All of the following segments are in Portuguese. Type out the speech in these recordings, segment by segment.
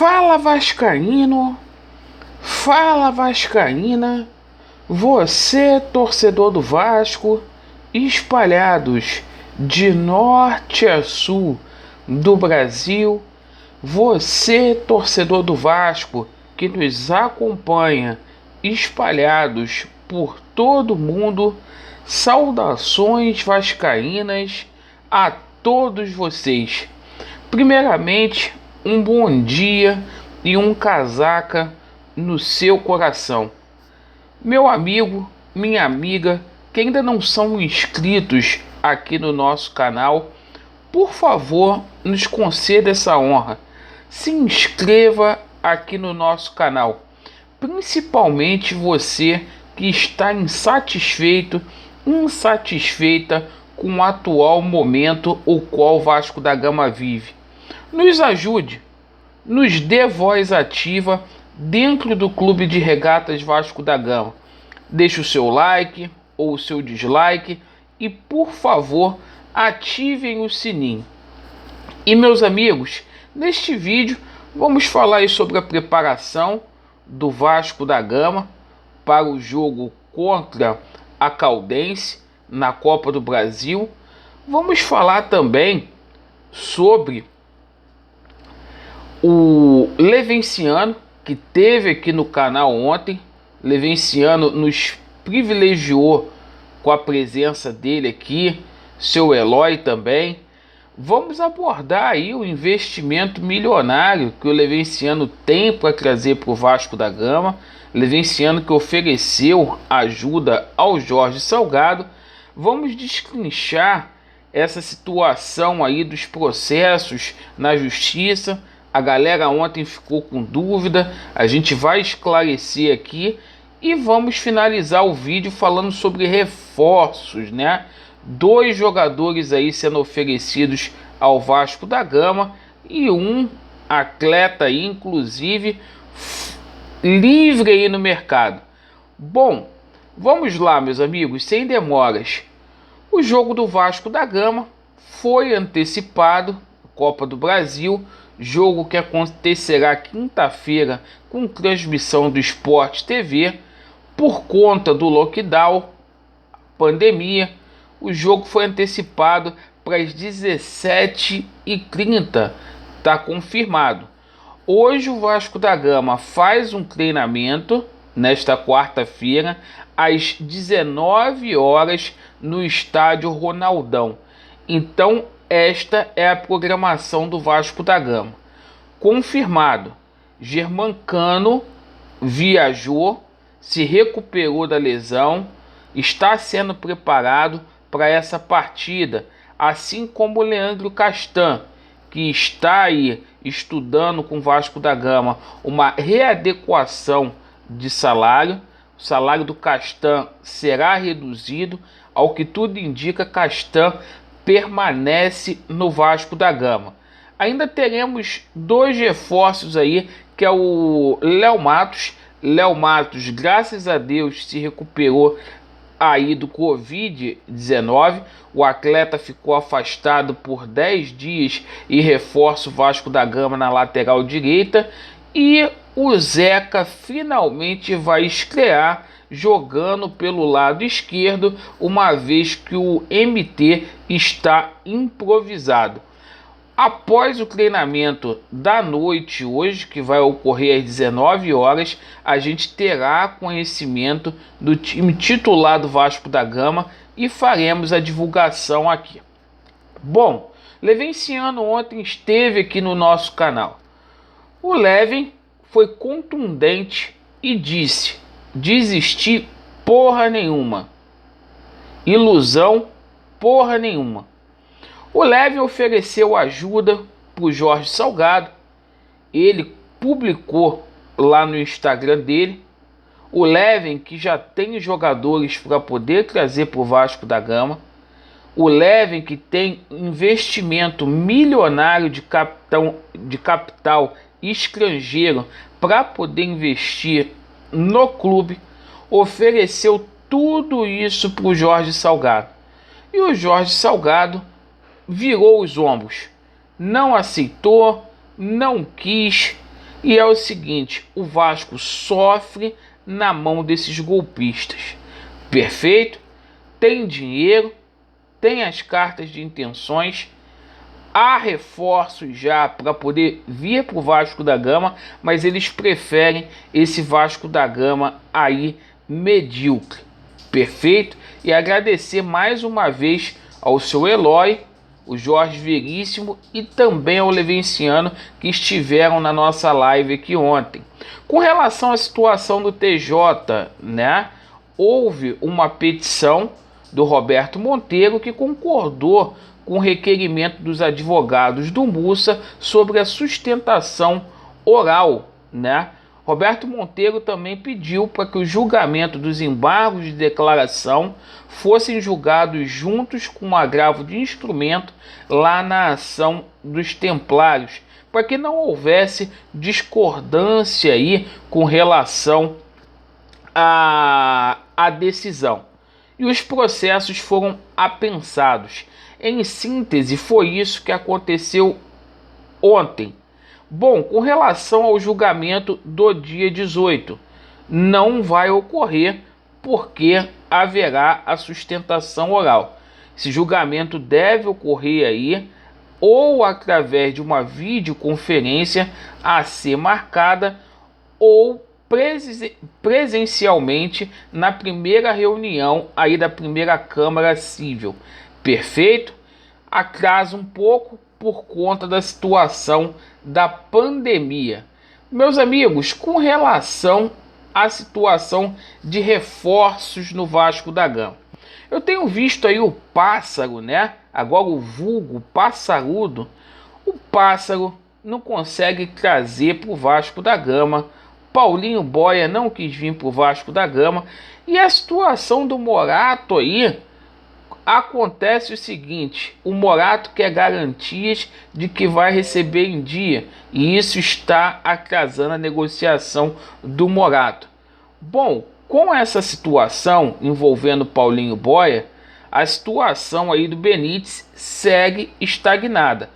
Fala Vascaíno, fala Vascaína, você torcedor do Vasco, espalhados de norte a sul do Brasil, você torcedor do Vasco que nos acompanha, espalhados por todo mundo, saudações vascaínas a todos vocês. Primeiramente, um bom dia e um casaca no seu coração. Meu amigo, minha amiga, que ainda não são inscritos aqui no nosso canal, por favor, nos conceda essa honra. Se inscreva aqui no nosso canal, principalmente você que está insatisfeita com o atual momento o qual o Vasco da Gama vive. Nos ajude, nos dê voz ativa dentro do Clube de Regatas Vasco da Gama. Deixe o seu like ou o seu dislike e, por favor, ativem o sininho. E, meus amigos, neste vídeo vamos falar sobre a preparação do Vasco da Gama para o jogo contra a Caldense na Copa do Brasil. Vamos falar também sobre o Levenciano, que teve aqui no canal ontem. Levenciano nos privilegiou com a presença dele aqui, seu Eloy também. Vamos abordar aí o investimento milionário que o Levenciano tem para trazer para o Vasco da Gama. Levenciano que ofereceu ajuda ao Jorge Salgado. Vamos destrinchar essa situação aí dos processos na justiça. A galera ontem ficou com dúvida, a gente vai esclarecer aqui e vamos finalizar o vídeo falando sobre reforços, né? 2 jogadores aí sendo oferecidos ao Vasco da Gama e um atleta aí, inclusive, livre aí no mercado. Bom, vamos lá, meus amigos, sem demoras. O jogo do Vasco da Gama foi antecipado, Copa do Brasil, jogo que acontecerá quinta-feira com transmissão do Sport TV. Por conta do lockdown, pandemia, o jogo foi antecipado para as 17h30, está confirmado. Hoje o Vasco da Gama faz um treinamento nesta quarta-feira às 19 horas no estádio Ronaldão. Então esta é a programação do Vasco da Gama. Confirmado, Germancano viajou, se recuperou da lesão, está sendo preparado para essa partida, assim como o Leandro Castan, que está aí estudando com o Vasco da Gama uma readequação de salário. O salário do Castan será reduzido, ao que tudo indica, Castan permanece no Vasco da Gama. Ainda teremos 2 reforços aí, que é o Léo Matos. Léo Matos, graças a Deus, se recuperou aí do Covid-19. O atleta ficou afastado por 10 dias e reforça o Vasco da Gama na lateral direita. E o Zeca finalmente vai estrear jogando pelo lado esquerdo, uma vez que o MT está improvisado. Após o treinamento da noite hoje, que vai ocorrer às 19 horas, a gente terá conhecimento do time titular do Vasco da Gama e faremos a divulgação aqui. Bom, Levenciano ontem esteve aqui no nosso canal. O Leven foi contundente e disse: desistir porra nenhuma, ilusão porra nenhuma. O Leven ofereceu ajuda para o Jorge Salgado. Ele publicou lá no Instagram dele. O Leven, que já tem jogadores para poder trazer para o Vasco da Gama. O Leven, que tem investimento milionário de capital estrangeiro para poder investir no clube, ofereceu tudo isso para o Jorge Salgado. E o Jorge Salgado virou os ombros, não aceitou, não quis, E é o seguinte, o Vasco sofre na mão desses golpistas. Perfeito? Tem dinheiro, tem as cartas de intenções, há reforços já para poder vir para o Vasco da Gama, mas eles preferem esse Vasco da Gama aí medíocre. Perfeito? E agradecer mais uma vez ao seu Eloy, o Jorge Veríssimo e também ao Levenciano, que estiveram na nossa live aqui ontem. Com relação à situação do TJ, né, houve uma petição do Roberto Monteiro, que concordou com o requerimento dos advogados do Mussa sobre a sustentação oral, né? Roberto Monteiro também pediu para que o julgamento dos embargos de declaração fossem julgados juntos com o agravo de instrumento lá na ação dos Templários, para que não houvesse discordância aí com relação à decisão. E os processos foram apensados. Em síntese, foi isso que aconteceu ontem. Bom, com relação ao julgamento do dia 18, não vai ocorrer porque haverá a sustentação oral. Esse julgamento deve ocorrer aí ou através de uma videoconferência a ser marcada ou presencialmente na primeira reunião aí da primeira Câmara Civil. Perfeito? Atrasa um pouco por conta da situação da pandemia. Meus amigos, com relação à situação de reforços no Vasco da Gama, eu tenho visto aí o Pássaro, né? Agora o vulgo Passarudo. O Pássaro não consegue trazer para o Vasco da Gama. Paulinho Boia não quis vir para o Vasco da Gama. E a situação do Morato aí, acontece o seguinte: o Morato quer garantias de que vai receber em dia, e isso está atrasando a negociação do Morato. Bom, com essa situação envolvendo Paulinho Boia, a situação aí do Benítez segue estagnada.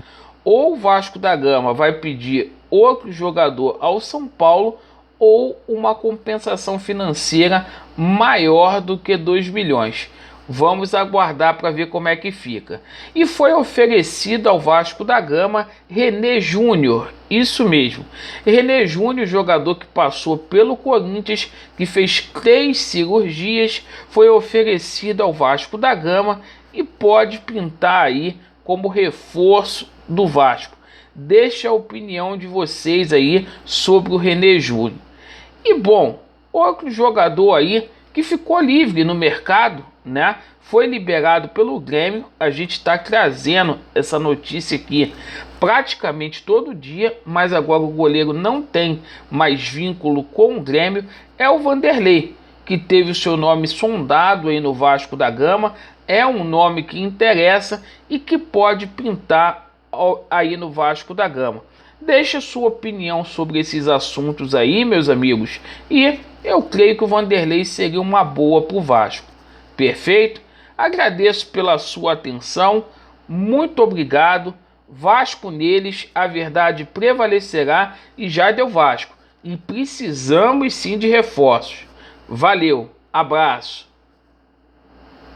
Ou o Vasco da Gama vai pedir outro jogador ao São Paulo, ou uma compensação financeira maior do que 2 milhões. Vamos aguardar para ver como é que fica. E foi oferecido ao Vasco da Gama René Júnior, isso mesmo. René Júnior, jogador que passou pelo Corinthians, que fez 3 cirurgias, foi oferecido ao Vasco da Gama e pode pintar aí como reforço do Vasco. Deixa a opinião de vocês aí sobre o René Júnior. E bom, outro jogador aí que ficou livre no mercado, né? Foi liberado pelo Grêmio. A gente está trazendo essa notícia aqui praticamente todo dia, mas agora o goleiro não tem mais vínculo com o Grêmio. É o Vanderlei, que teve o seu nome sondado aí no Vasco da Gama. É um nome que interessa e que pode pintar aí no Vasco da Gama. Deixe a sua opinião sobre esses assuntos aí, meus amigos, e eu creio que o Vanderlei seria uma boa para o Vasco. Perfeito? Agradeço pela sua atenção, muito obrigado. Vasco neles, a verdade prevalecerá e já deu Vasco. E precisamos sim de reforços. Valeu, abraço.